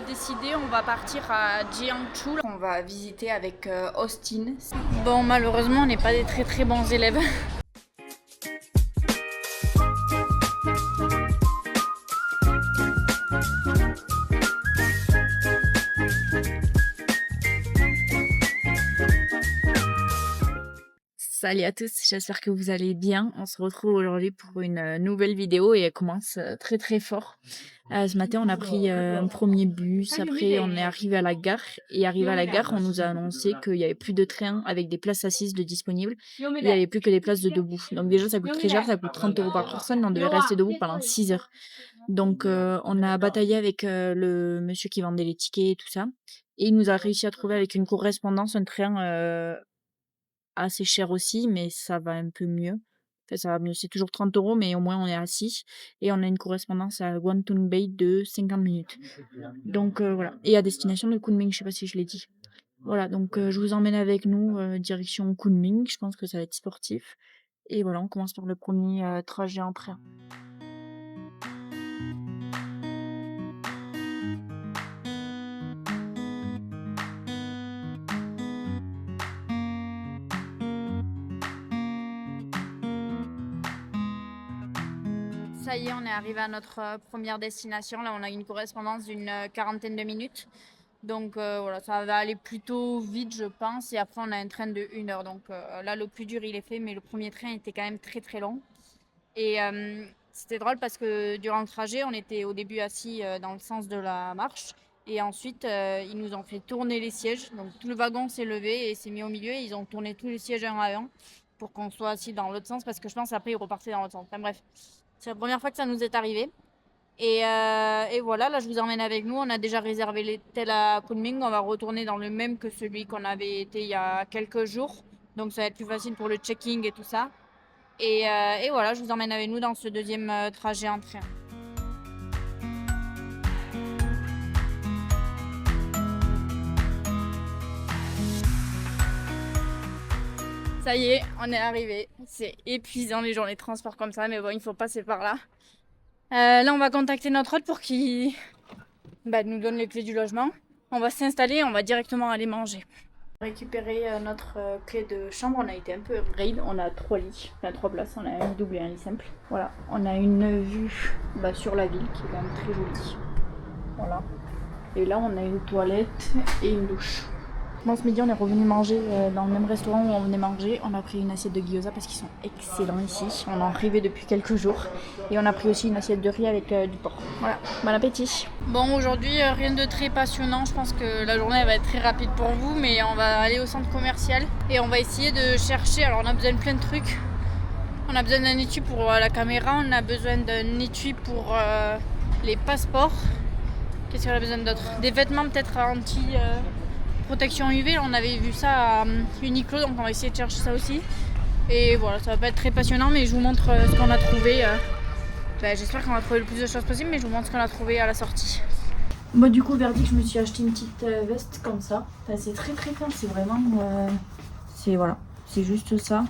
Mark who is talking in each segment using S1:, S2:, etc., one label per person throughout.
S1: décidé, on va partir à Jiangsu. On va visiter avec Austin. Bon, malheureusement, on n'est pas des très très bons élèves. Salut à tous, j'espère que vous allez bien. On se retrouve aujourd'hui pour une nouvelle vidéo et elle commence très très fort. Ce matin, on a pris un premier bus, après on est arrivé à la gare et arrivé à la gare, on nous a annoncé qu'il n'y avait plus de train avec des places assises de disponibles. Il n'y avait plus que des places de debout. Donc déjà, ça coûte très cher, ça coûte 30 € par personne, on devait rester debout pendant 6 heures. Donc on a bataillé avec le monsieur qui vendait les tickets et tout ça. Et il nous a réussi à trouver avec une correspondance un train assez cher aussi, mais ça va un peu mieux. Enfin, ça va mieux, c'est toujours 30 € mais au moins on est assis et on a une correspondance à Guantun Bay de 50 minutes. Donc voilà, et à destination de Kunming, je sais pas si je l'ai dit. Voilà, donc je vous emmène avec nous direction Kunming, je pense que ça va être sportif. Et voilà, on commence par le premier trajet en train. Ça y est, on est arrivé à notre première destination. Là, on a une correspondance d'une quarantaine de minutes. Donc voilà, ça va aller plutôt vite, je pense. Et après, on a un train de 1 heure. Donc là, le plus dur, il est fait. Mais le premier train était quand même très, très long. Et c'était drôle parce que durant le trajet, on était au début assis dans le sens de la marche. Et ensuite, ils nous ont fait tourner les sièges. Donc tout le wagon s'est levé et s'est mis au milieu. Et ils ont tourné tous les sièges un à un pour qu'on soit assis dans l'autre sens. Parce que je pense après, ils repartaient dans l'autre sens. Enfin bref. C'est la première fois que ça nous est arrivé. Et voilà, là je vous emmène avec nous. On a déjà réservé l'hôtel à Kunming. On va retourner dans le même que celui qu'on avait été il y a quelques jours. Donc ça va être plus facile pour le checking et tout ça. Et voilà, je vous emmène avec nous dans ce deuxième trajet en train. Ça y est, on est arrivé. C'est épuisant les journées de transport comme ça, mais bon, il faut passer par là. Là, on va contacter notre hôte pour qu'il nous donne les clés du logement. On va s'installer et on va directement aller manger. Récupérer notre clé de chambre, on a été un peu upgrade. On a 3 lits, enfin 3 places. On a un lit double et un lit simple. Voilà, on a une vue sur la ville qui est quand même très jolie. Voilà. Et là, on a une toilette et une douche. Bon, ce midi, on est revenu manger dans le même restaurant où on venait manger. On a pris une assiette de gyoza parce qu'ils sont excellents ici. On en rêvait depuis quelques jours. Et on a pris aussi une assiette de riz avec du porc. Voilà, bon appétit. Bon, aujourd'hui, rien de très passionnant. Je pense que la journée va être très rapide pour vous. Mais on va aller au centre commercial et on va essayer de chercher. Alors, on a besoin de plein de trucs. On a besoin d'un étui pour la caméra. On a besoin d'un étui pour les passeports. Qu'est-ce qu'on a besoin d'autre? Des vêtements peut-être anti... protection UV, on avait vu ça à Uniqlo, donc on va essayer de chercher ça aussi. Et voilà, ça va pas être très passionnant, mais je vous montre ce qu'on a trouvé. J'espère qu'on va trouver le plus de choses possible, mais je vous montre ce qu'on a trouvé à la sortie. Moi du coup, verdict, je me suis acheté une petite veste comme ça. Enfin, c'est très très fin, c'est vraiment... c'est juste ça.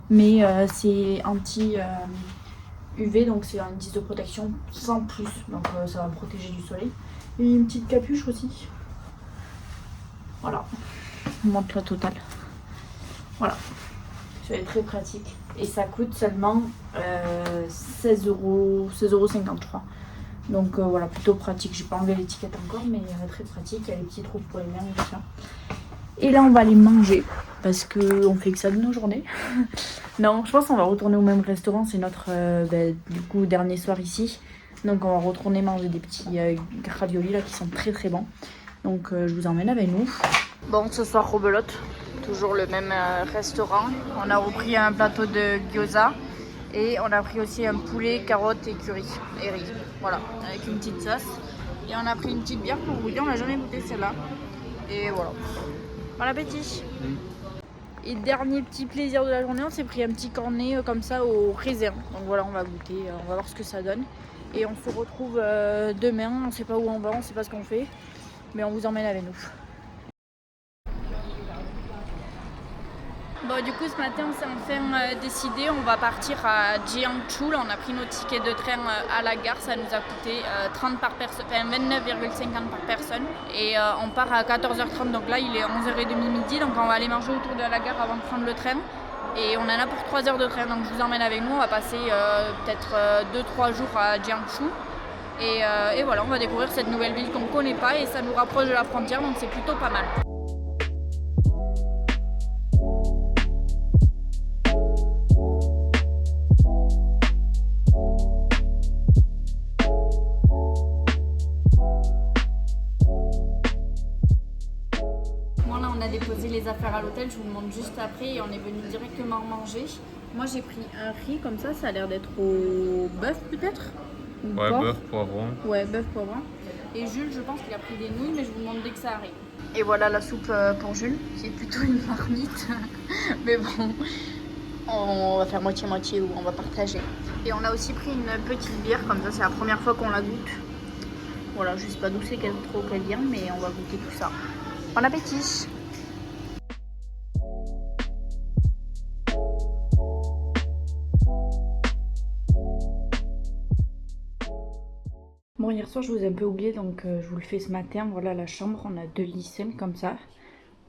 S1: Mais c'est anti UV, donc c'est un indice de protection sans plus. Donc ça va me protéger du soleil. Et une petite capuche aussi. Voilà, je vous montre la totale. Voilà, ça va être très pratique. Et ça coûte seulement 16,53 €. Donc voilà, plutôt pratique. J'ai pas enlevé l'étiquette encore, mais très pratique. Il y a les petits trous pour les mains et tout ça. Et là, on va aller manger parce qu'on fait que ça de nos journées. Non, je pense qu'on va retourner au même restaurant. C'est notre du coup dernier soir ici. Donc on va retourner manger des petits raviolis là qui sont très très bons. Donc je vous emmène avec nous. Bon, ce soir rebelote, toujours le même restaurant. On a repris un plateau de gyoza et on a pris aussi un poulet, carottes et curry et riz. Voilà, avec une petite sauce. Et on a pris une petite bière pour vous dire, on n'a jamais goûté celle-là. Et voilà. Bon appétit. Et dernier petit plaisir de la journée, on s'est pris un petit cornet comme ça au raisin. Donc voilà, on va goûter, on va voir ce que ça donne. Et on se retrouve demain, on ne sait pas où on va, on ne sait pas ce qu'on fait. Mais on vous emmène avec nous. Bon, du coup, ce matin, on s'est enfin décidé. On va partir à Jiangsu. Là, on a pris nos tickets de train à la gare. Ça nous a coûté 30 par personne, enfin 29,50 par personne. Et on part à 14h30. Donc là, il est 11h30 midi. Donc on va aller manger autour de la gare avant de prendre le train. Et on en a pour 3 heures de train. Donc je vous emmène avec nous. On va passer peut-être 2-3 jours à Jiangsu. Et voilà, on va découvrir cette nouvelle ville qu'on ne connaît pas. Et ça nous rapproche de la frontière. Donc c'est plutôt pas mal. On a déposé les affaires à l'hôtel, je vous le montre juste après et on est venu directement manger. Moi j'ai pris un riz comme ça a l'air d'être au bœuf peut-être.
S2: Ouais, bœuf, poivron.
S1: Ouais, bœuf, poivron. Et Jules, je pense qu'il a pris des nouilles, mais je vous montre dès que ça arrive. Et voilà la soupe pour Jules, qui est plutôt une marmite. Mais bon, on va faire moitié-moitié ou on va partager. Et on a aussi pris une petite bière, comme ça c'est la première fois qu'on la goûte. Voilà, je sais pas d'où c'est trop qu'elle vient, mais on va goûter tout ça. Bon appétit! Bon, hier soir je vous ai un peu oublié, donc je vous le fais ce matin. Voilà la chambre, on a 2 lits simples comme ça.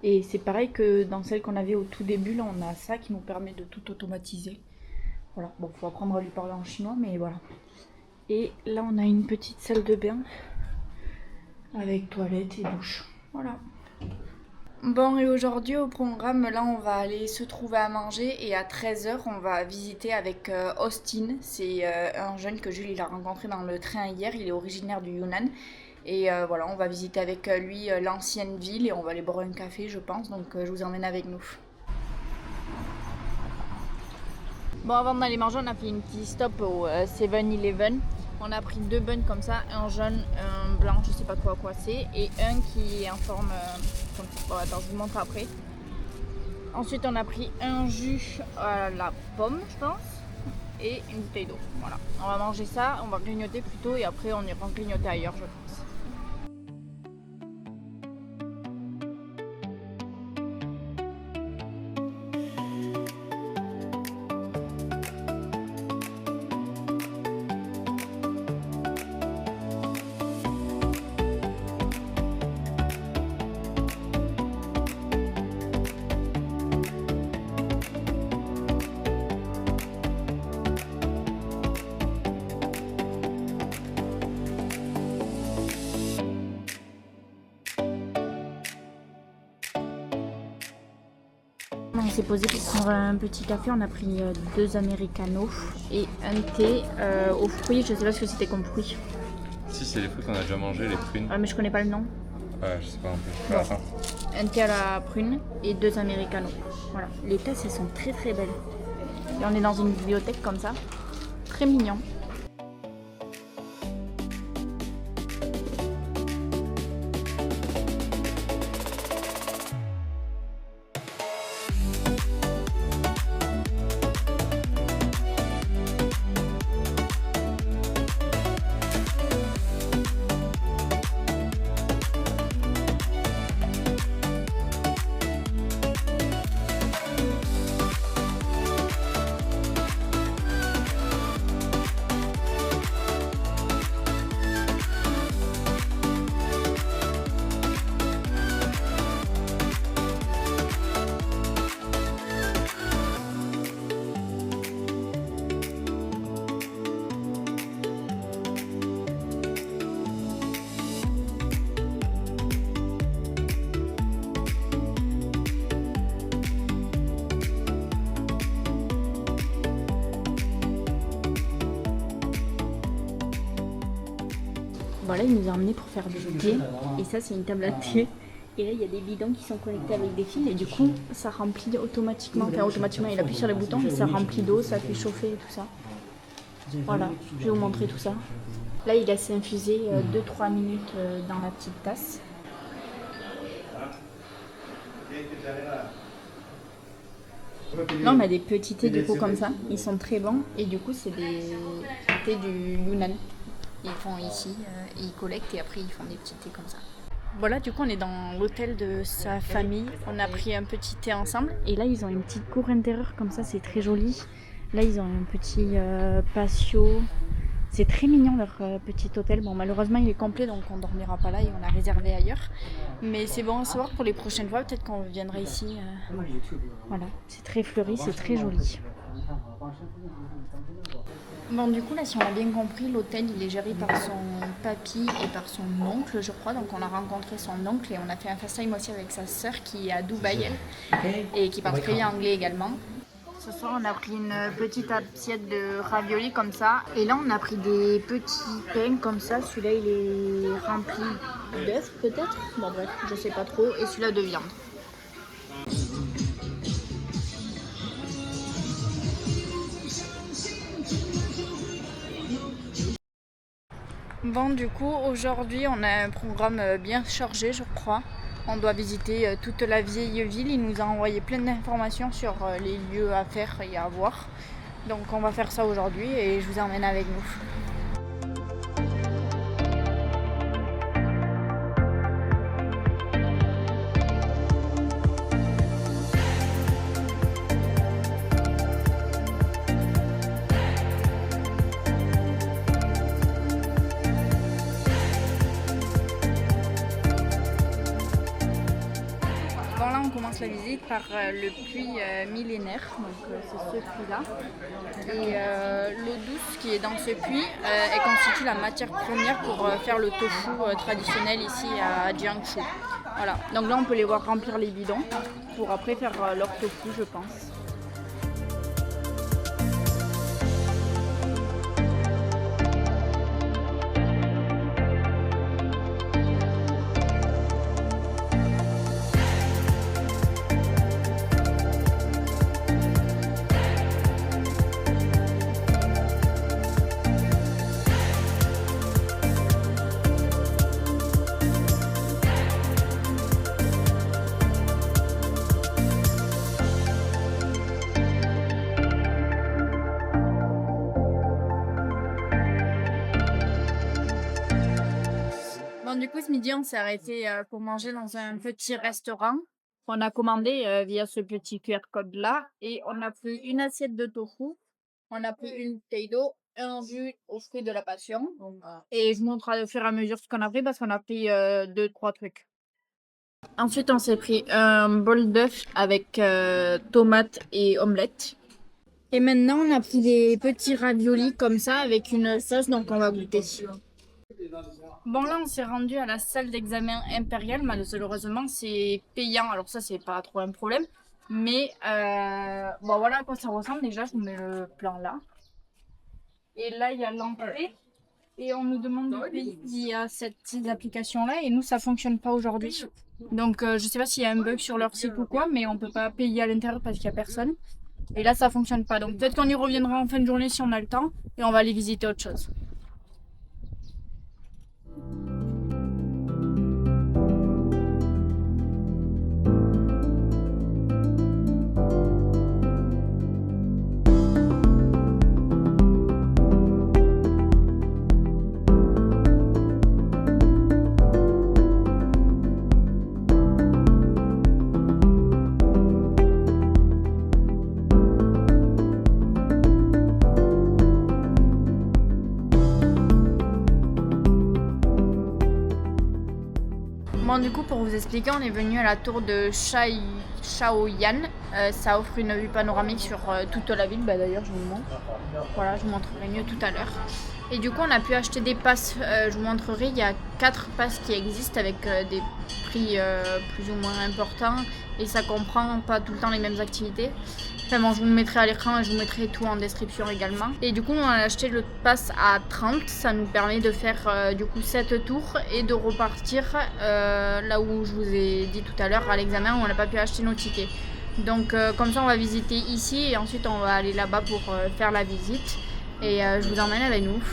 S1: Et c'est pareil que dans celle qu'on avait au tout début, là on a ça qui nous permet de tout automatiser. Voilà, bon, faut apprendre à lui parler en chinois, mais voilà. Et là on a une petite salle de bain avec toilette et douche. Voilà. Bon, et aujourd'hui au programme, là on va aller se trouver à manger et à 13h on va visiter avec Austin. C'est un jeune que Jules il a rencontré dans le train hier, il est originaire du Yunnan. Et voilà, on va visiter avec lui l'ancienne ville et on va aller boire un café je pense, donc je vous emmène avec nous. Bon, avant d'aller manger, on a fait une petite stop au 7-Eleven. On a pris 2 buns comme ça, un jaune, un blanc, je sais pas trop à quoi c'est, et un qui est en forme comme ça. Bon, attends, je vous montre après. Ensuite, on a pris un jus à la pomme, je pense, et une bouteille d'eau. Voilà, on va manger ça, on va grignoter plutôt, et après on ira grignoter ailleurs, je pense. On s'est posé pour prendre un petit café, on a pris 2 americanos et un thé aux fruits, je sais pas ce que c'était comme fruit.
S2: Si, c'est les fruits qu'on a déjà mangé, les prunes.
S1: Ah mais je connais pas le nom.
S2: Ouais, je sais pas non plus. Bon.
S1: Un thé à la prune et 2 americanos. Voilà, les tasses elles sont très très belles. Et on est dans une bibliothèque comme ça, très mignon. Voilà, il nous a emmenés pour faire du thé. Et ça, c'est une table à thé. Et là, il y a des bidons qui sont connectés avec des fils. Et du coup, ça remplit automatiquement. Enfin, automatiquement, il appuie sur les boutons et ça remplit d'eau, ça fait chauffer et tout ça. Voilà, je vais vous montrer tout ça. Là, il laisse infuser 2-3 minutes dans la petite tasse. Là, on a des petits thés du coup comme ça. Ils sont très bons. Et du coup, c'est des thés du Yunnan. Ils font ici, ils collectent et après ils font des petits thés comme ça. Voilà, du coup, on est dans l'hôtel de sa famille. On a pris un petit thé ensemble. Et là, ils ont une petite cour intérieure comme ça, c'est très joli. Là, ils ont un petit patio. C'est très mignon leur petit hôtel. Bon, malheureusement, il est complet, donc on dormira pas là et on a réservé ailleurs. Mais c'est bon à savoir pour les prochaines fois. Peut-être qu'on viendra ici. Voilà, c'est très fleuri, c'est très joli. Bon, du coup, là, si on a bien compris, l'hôtel, il est géré par son papy et par son oncle, je crois. Donc, on a rencontré son oncle et on a fait un FaceTime aussi avec sa sœur qui est à Dubaï, elle, et qui parle très bien anglais également. Ce soir, on a pris une petite assiette de raviolis comme ça. Et là, on a pris des petits pains comme ça. Celui-là, il est rempli d'œufs, peut-être. Bon, bref, je sais pas trop. Et celui-là de viande. Bon, du coup, aujourd'hui, on a un programme bien chargé, je crois. On doit visiter toute la vieille ville. Il nous a envoyé plein d'informations sur les lieux à faire et à voir. Donc, on va faire ça aujourd'hui et je vous emmène avec nous. Bon, là, on commence la visite par le puits millénaire, donc c'est ce puits-là. Et l'eau douce qui est dans ce puits, elle constitue la matière première pour faire le tofu traditionnel ici à Jiangsu. Voilà, donc là, on peut les voir remplir les bidons pour après faire leur tofu, je pense. Bon, du coup, ce midi, on s'est arrêté pour manger dans un petit restaurant qu'on a commandé via ce petit QR code-là. Et on a pris une assiette de tofu, on a pris une bouteille d'eau, un jus aux fruits de la passion. Et je vous montre au fur et à mesure ce qu'on a pris parce qu'on a pris 2-3 trucs. Ensuite, on s'est pris un bol d'œuf avec tomates et omelette. Et maintenant, on a pris des petits raviolis comme ça avec une sauce, donc on va goûter. Bon, là, on s'est rendu à la salle d'examen impériale. Malheureusement, c'est payant. Alors ça, c'est pas trop un problème. Mais bon, voilà à quoi ça ressemble. Déjà, je vous mets le plan là. Et là, il y a l'entrée. Et on nous demande de payer via cette application-là. Et nous, ça fonctionne pas aujourd'hui. Donc, je sais pas s'il y a un bug sur leur site ou quoi. Mais on peut pas payer à l'intérieur parce qu'il y a personne. Et là, ça fonctionne pas. Donc, peut-être qu'on y reviendra en fin de journée si on a le temps. Et on va aller visiter autre chose. Bon, du coup, pour vous expliquer, on est venu à la tour de Shaoyan. Ça offre une vue panoramique sur toute la ville. Bah, d'ailleurs, je vous montre. Voilà, je vous montrerai mieux tout à l'heure. Et du coup, on a pu acheter des passes. Je vous montrerai, il y a 4 passes qui existent avec des prix plus ou moins importants. Et ça comprend pas tout le temps les mêmes activités. Enfin bon, je vous le mettrai à l'écran et je vous mettrai tout en description également. Et du coup, on a acheté le pass à 30. Ça nous permet de faire du coup 7 tours et de repartir là où je vous ai dit tout à l'heure à l'examen où on n'a pas pu acheter nos tickets. Donc comme ça, on va visiter ici et ensuite on va aller là-bas pour faire la visite. Et je vous emmène avec nous.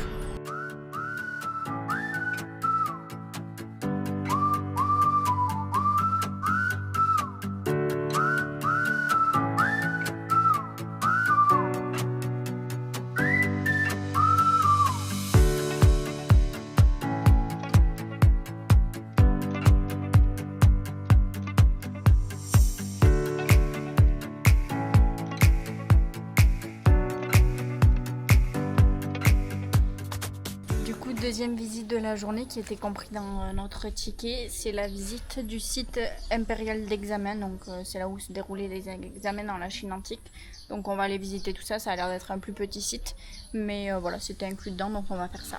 S1: deuxième visite de la journée qui était compris dans notre ticket, c'est la visite du site impérial d'examen. Donc c'est là où se déroulaient les examens dans la Chine antique. Donc on va aller visiter tout ça, ça a l'air d'être un plus petit site. Mais voilà, c'était inclus dedans, donc on va faire ça.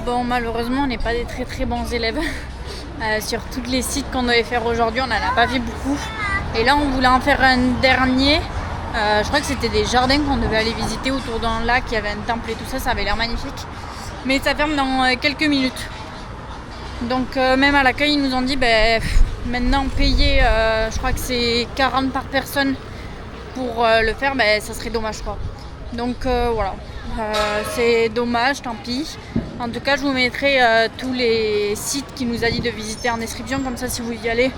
S1: Bon, malheureusement, on n'est pas des très bons élèves. Sur tous les sites qu'on devait faire aujourd'hui, on n'en a pas fait beaucoup. Et là, on voulait en faire un dernier. Je crois que c'était des jardins qu'on devait aller visiter autour d'un lac. Il y avait un temple et tout ça, ça avait l'air magnifique. Mais ça ferme dans quelques minutes. Donc même à l'accueil, ils nous ont dit, maintenant payer, je crois que c'est 40 par personne pour le faire, ça serait dommage quoi. Donc voilà, c'est dommage, tant pis. En tout cas, je vous mettrai tous les sites qu'il nous a dit de visiter en description, comme ça si vous y allez,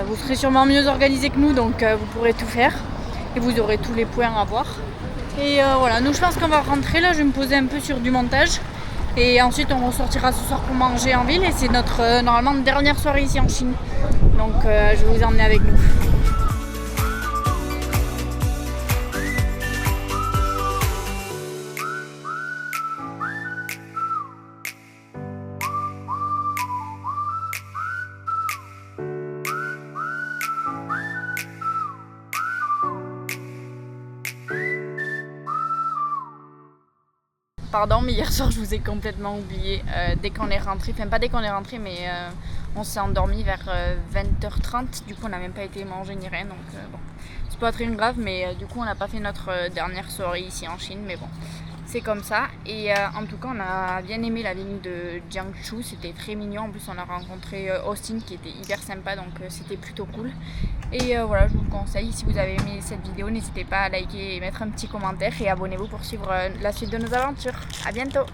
S1: vous serez sûrement mieux organisé que nous, donc vous pourrez tout faire et vous aurez tous les points à voir. Et voilà, nous je pense qu'on va rentrer là, je vais me poser un peu sur du montage et ensuite on ressortira ce soir pour manger en ville et c'est notre normalement dernière soirée ici en Chine. Donc je vais vous emmener avec nous. Pardon, mais hier soir je vous ai complètement oublié. Dès qu'on est rentré, enfin pas dès qu'on est rentré, mais on s'est endormi vers 20h30. Du coup, on n'a même pas été manger ni rien. Donc bon, c'est pas très grave, mais du coup, on n'a pas fait notre dernière soirée ici en Chine. Mais bon, c'est comme ça. Et en tout cas, on a bien aimé la ville de Jiangsu. C'était très mignon. En plus, on a rencontré Austin qui était hyper sympa. Donc c'était plutôt cool. Et voilà, je vous conseille, si vous avez aimé cette vidéo, n'hésitez pas à liker et mettre un petit commentaire et abonnez-vous pour suivre la suite de nos aventures. A bientôt!